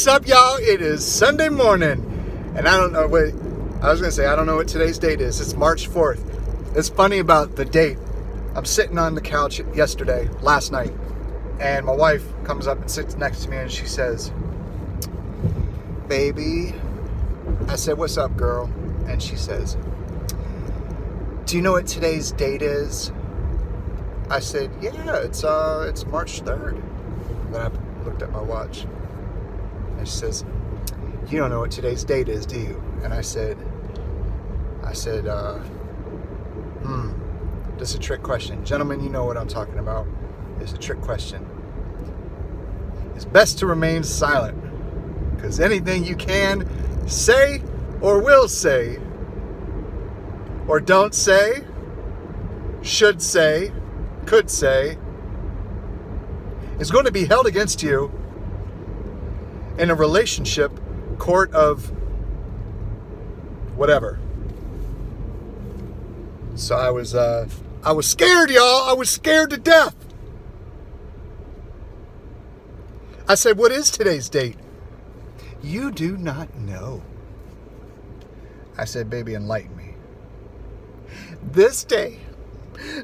What's up, y'all? It is Sunday morning, and I don't know what, I was going to say, I don't know what today's date is. It's March 4th. It's funny about the date. I'm sitting on the couch last night, and my wife comes up and sits next to me, and she says, "Baby," I said, "What's up, girl?" And she says, "Do you know what today's date is?" I said, "Yeah, it's March 3rd. Then I looked at my watch. And she says, "You don't know what today's date is, do you?" And I said, this is a trick question. Gentlemen, you know what I'm talking about. It's a trick question. It's best to remain silent, because anything you can say or will say or don't say, should say, could say, is going to be held against you in a relationship court of whatever. So I was scared, y'all. I was scared to death. I said, "What is today's date?" "You do not know." I said, "Baby, enlighten me." "This day,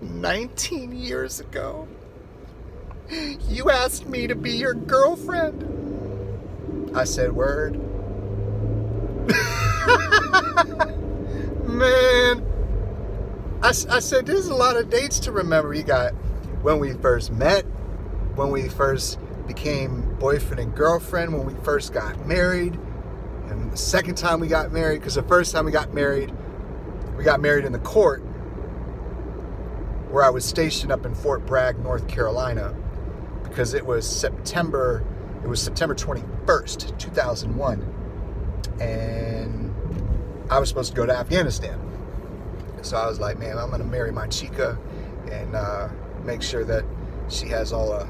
19 years ago, you asked me to be your girlfriend." I said, "Word?" Man, I said, there's a lot of dates to remember. You got when we first met, when we first became boyfriend and girlfriend, when we first got married, and the second time we got married, because the first time we got married in the court where I was stationed up in Fort Bragg, North Carolina, because it was September 21st, 2001, and I was supposed to go to Afghanistan. So I was like, man, I'm going to marry my chica and make sure that she has all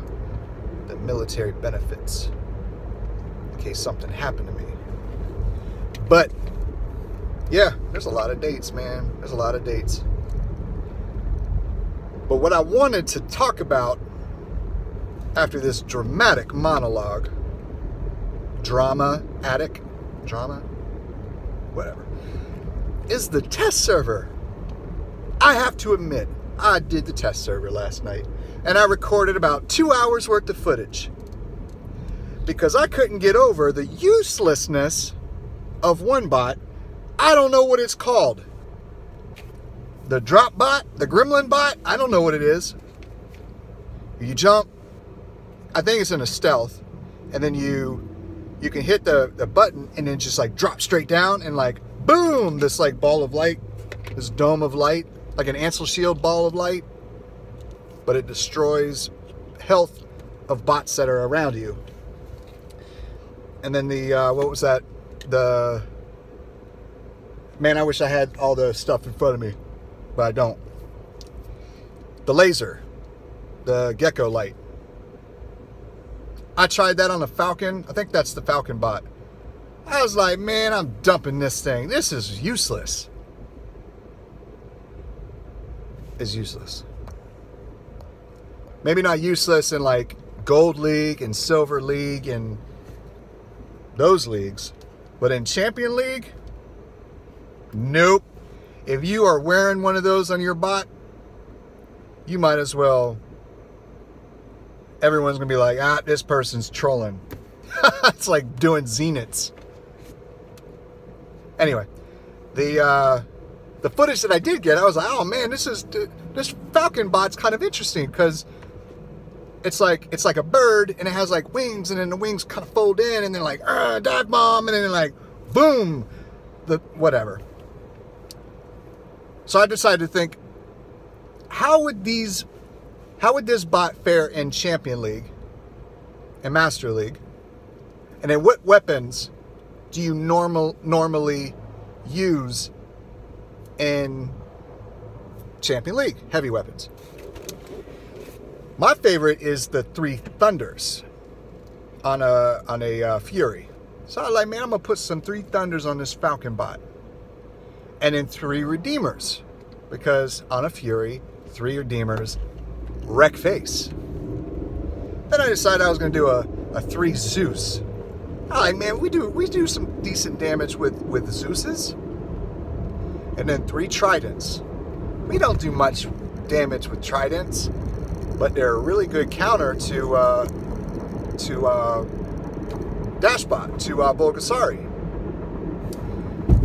the military benefits in case something happened to me. But yeah, there's a lot of dates, man. There's a lot of dates. But what I wanted to talk about after this dramatic monologue, drama, whatever, is the test server. I have to admit, I did the test server last night, and I recorded about 2 hours worth of footage because I couldn't get over the uselessness of one bot. I don't know what it's called. The drop bot, the gremlin bot, I don't know what it is. You jump, I think it's in a stealth, and then you can hit the button and then just like drop straight down and like boom, this like ball of light, this dome of light, like an Ansel shield ball of light, but it destroys health of bots that are around you. And then the what was that? Man, I wish I had all the stuff in front of me, but I don't. The laser, the gecko light. I tried that on a Falcon. I think that's the Falcon bot. I was like, man, I'm dumping this thing. This is useless. It's useless. Maybe not useless in like Gold League and Silver League and those leagues, but in Champion League, nope. If you are wearing one of those on your bot, you might as well, everyone's going to be like, this person's trolling. It's like doing zeniths. Anyway, the footage that I did get, I was like, oh man, this Falcon bot's kind of interesting because it's like a bird and it has like wings, and then the wings kind of fold in and then like, dive bomb, and then like, boom, whatever. So I decided to think, how would this bot fare in Champion League and Master League? And then what weapons do you normally use in Champion League? Heavy weapons. My favorite is the 3 Thunders on a Fury. So I was like, man, I'm gonna put some 3 Thunders on this Falcon bot, and then 3 Redeemers, because on a Fury, 3 Redeemers wreck face. Then I decided I was going to do a 3 Zeus All right, man, we do some decent damage with Zeus's, and then 3 tridents. We don't do much damage with tridents, but they're a really good counter to Dashbot, to Bulgasari.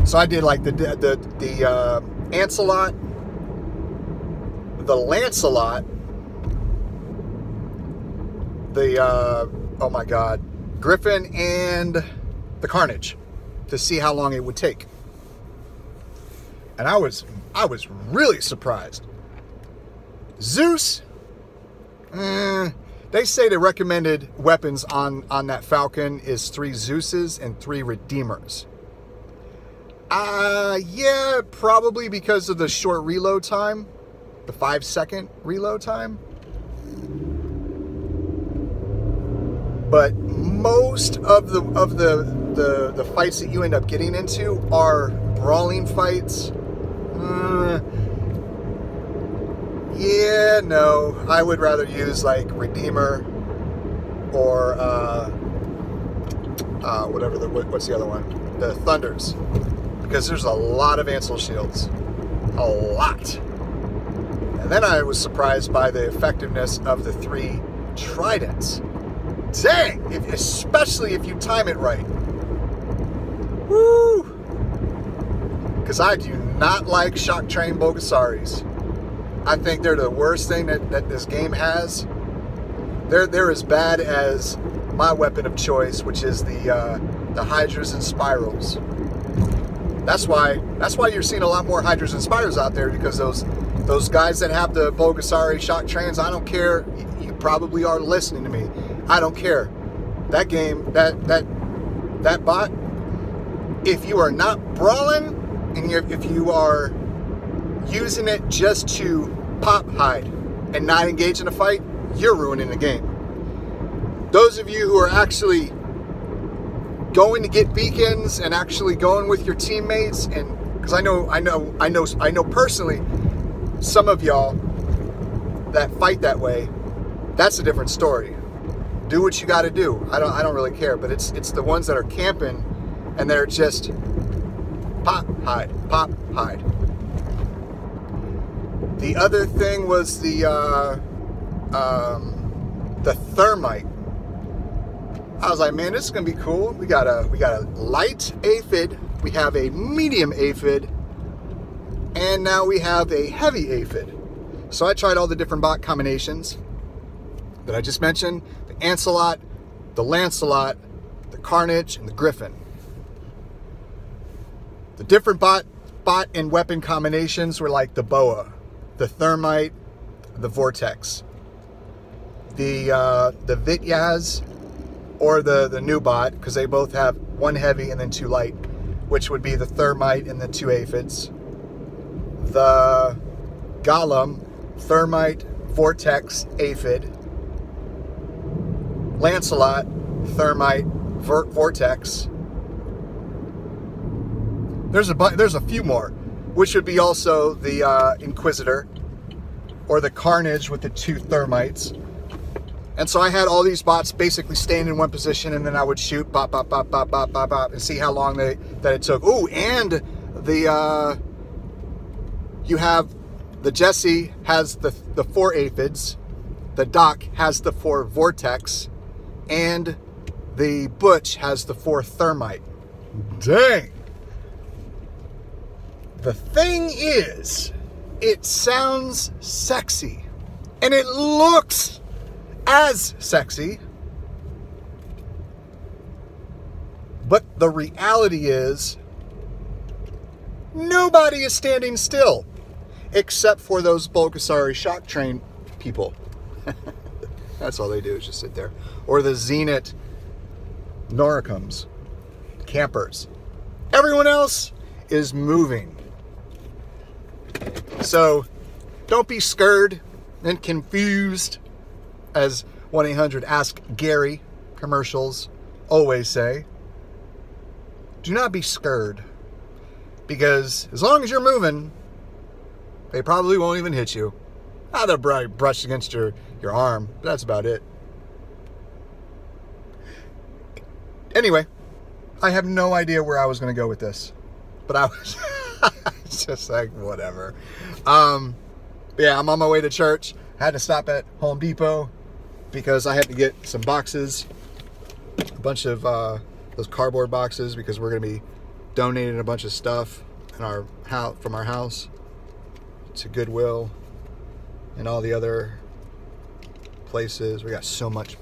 So I did like the Ancelot, the Lancelot, the oh my god, Griffin, and the Carnage to see how long it would take. And I was really surprised. Zeus, they say the recommended weapons on that Falcon is 3 Zeuses and 3 Redeemers. Yeah, probably because of the short reload time, the 5-second reload time. But most of the fights that you end up getting into are brawling fights. Yeah, no, I would rather use like Redeemer or what's the other one? The Thunders, because there's a lot of Ansel shields, a lot. And then I was surprised by the effectiveness of the 3 Tridents. Dang, especially if you time it right. Woo! Because I do not like Shock Train Bulgasaris. I think they're the worst thing that this game has. They're as bad as my weapon of choice, which is the Hydras and Spirals. That's why you're seeing a lot more Hydras and Spirals out there, because those guys that have the Bulgasari Shock Trains, I don't care. You probably are listening to me. I don't care. That game, that bot, if you are not brawling and if you are using it just to pop hide and not engage in a fight, you're ruining the game. Those of you who are actually going to get beacons and actually going with your teammates, and because I know personally some of y'all that fight that way, that's a different story. Do what you got to do. I don't really care, but it's the ones that are camping and they're just pop hide, pop hide. The other thing was the Thermite. I was like, man, this is gonna be cool. We got a light aphid, we have a medium aphid, and now we have a heavy aphid. So I tried all the different bot combinations that I just mentioned: the Ancelot, the Lancelot, the Carnage, and the Griffin. The different bot and weapon combinations were like the Boa, the Thermite, the Vortex, the Vityaz, or the new bot, because they both have 1 heavy and then 2 light, which would be the Thermite and the 2 aphids. The Golem, Thermite, Vortex, aphid. Lancelot, Thermite, Vortex. There's a few more, which would be also the Inquisitor, or the Carnage with the 2 Thermites. And so I had all these bots basically staying in one position, and then I would shoot, bop, bop, bop, bop, bop, bop, bop, and see how long that it took. Ooh, and the you have the Jesse has the 4 aphids, the Doc has the 4 Vortex, and the Butch has the 4 Thermite. Dang. The thing is, it sounds sexy, and it looks as sexy, but the reality is nobody is standing still except for those Bulgasari Shock Train people. That's all they do, is just sit there. Or the Zenit Noricums campers. Everyone else is moving. So don't be scared and confused, as 1-800-ASK-GARY commercials always say. Do not be scared, because as long as you're moving, they probably won't even hit you. They'll probably brush against your arm, but that's about it. Anyway, I have no idea where I was going to go with this, but I was just like, whatever. Yeah, I'm on my way to church. I had to stop at Home Depot because I had to get some boxes, a bunch of those cardboard boxes, because we're going to be donating a bunch of stuff in our house, from our house to Goodwill and all the other places. We got so much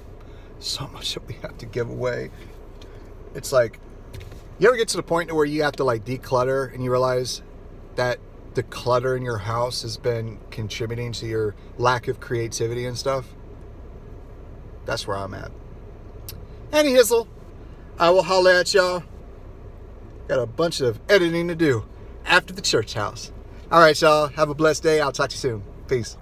that we have to give away. It's like, you ever get to the point where you have to like declutter and you realize that the clutter in your house has been contributing to your lack of creativity and stuff? That's where I'm at. Any hizzle, I will holler at y'all. Got a bunch of editing to do after the church house. All right, y'all. Have a blessed day. I'll talk to you soon. Peace.